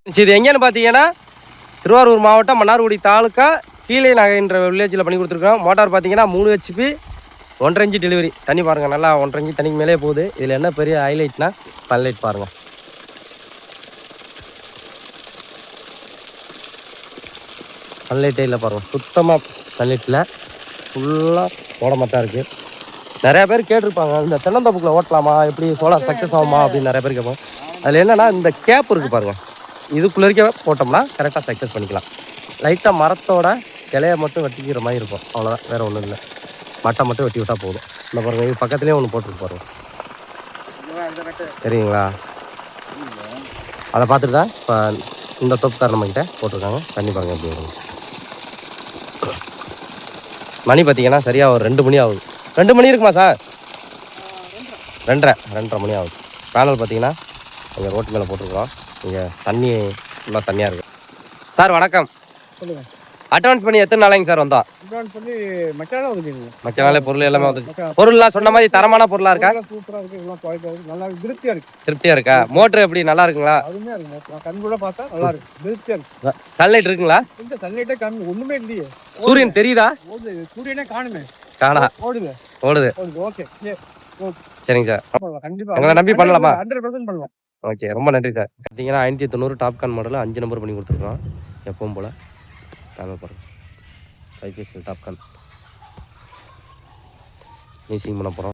இது எங்கேன்னு பார்த்தீங்கன்னா திருவாரூர் மாவட்டம் மன்னார்குடி தாலுக்கா கீழே நகைன்ற வில்லேஜில் பண்ணி கொடுத்துருக்கோம். மோட்டார் பார்த்தீங்கன்னா 3 HP 1.5 இன்ச்சு டெலிவரி. தண்ணி பாருங்கள், நல்லா 1.5 இன்ச்சு தண்ணிக்கு மேலே போகுது. இதில் என்ன பெரிய ஹைலைட்னா சன்லைட் பாருங்கள். சன்லைட்டே இல்லை பாருங்கள், சுத்தமாக சன்லைட்டில் ஃபுல்லாக ஓடமாத்தான் இருக்குது. நிறையா பேர் கேட்டிருப்பாங்க, இந்த தென்னந்தோப்புக்குள்ள ஓட்டலாமா, எப்படி சோலார் சக்ஸஸ் ஆகுமா அப்படின்னு நிறைய பேர் கேட்பாங்க. அதில் என்னென்னா இந்த கேப் இருக்குது பாருங்கள், இதுக்குள்ளே போட்டோம்னா கரெக்டாக சக்ஸஸ் பண்ணிக்கலாம். லைட்டாக மரத்தோட இலையை மட்டும் வெட்டிக்கிற மாதிரி இருக்கும், அவ்வளோதான், வேறு ஒன்றும் இல்லை. மட்டை மட்டும் வெட்டி விட்டால் போதும். இந்த பாருங்கள், இது பக்கத்துலேயே ஒன்று போட்டுருக்கு பாருங்கள், சரிங்களா? அதை பார்த்துட்டு தான் இப்போ இந்த தோப்புக்கார நம்மக்கிட்ட போட்டிருக்காங்க. தண்ணி பாருங்கள் எப்படி வரும். மணி பார்த்தீங்கன்னா சரியாக ஒரு 2 மணி ஆகுது. 2 மணி இருக்குமா சார்? 2:30 மணி ஆகுது. பேனல் பார்த்தீங்கன்னா இங்கே ரோட்டு மேலே போட்டிருக்கிறோம். இங்கே தண்ணி ஃபுல்லாக தண்ணியாக இருக்குது. சார் வணக்கம், சொல்லுங்கள். அட்வான்ஸ் பண்ணி எத்தனை நாளைங்க சார் வந்தோம்? அட்வான்ஸ் பண்ணி மச்சானால வந்துருங்க. மச்சானாலே பொருள் எல்லாமே வந்துச்சு. பொருள்லாம் சொன்ன மாதிரி தரமான பொருளாக இருக்கா? சூப்பராக இருக்குது, எல்லாம் குவாலிட்டியாக இருக்குது, நல்லா திருப்தியாக இருக்குது. திருப்தியாக இருக்கா? மோட்ரு எப்படி நல்லா இருக்குங்களா? அருமையாக இருக்குது. நான் கண் கூட பார்த்தா நல்லா இருக்குது, திருப்தியாக இருக்குது. சன்லைட் இருக்குங்களா? இந்த சன்லைட்டே காமி ஒன்றுமே இல்லையே. சூரியன் தெரியுதா? ஓடுது, சூரியனே காணுமே. காணா, ஓடுது ஓடுது. ஓகே சரிங்க சார், கண்டிப்பாக எங்களை நம்பி பண்ணலாமா? 100% பண்ணலாம். ஓகே, ரொம்ப நன்றி சார். பார்த்தீங்கன்னா 590 டாப்கான் மாடல் 5 நம்பர் பண்ணி கொடுத்துருக்கோம். எப்பவும் போல் பேனல் பாருங்கள், ஐபிஎஸ்எல் டாப்கான் மிக்சிங் பண்ண போகிறோம்.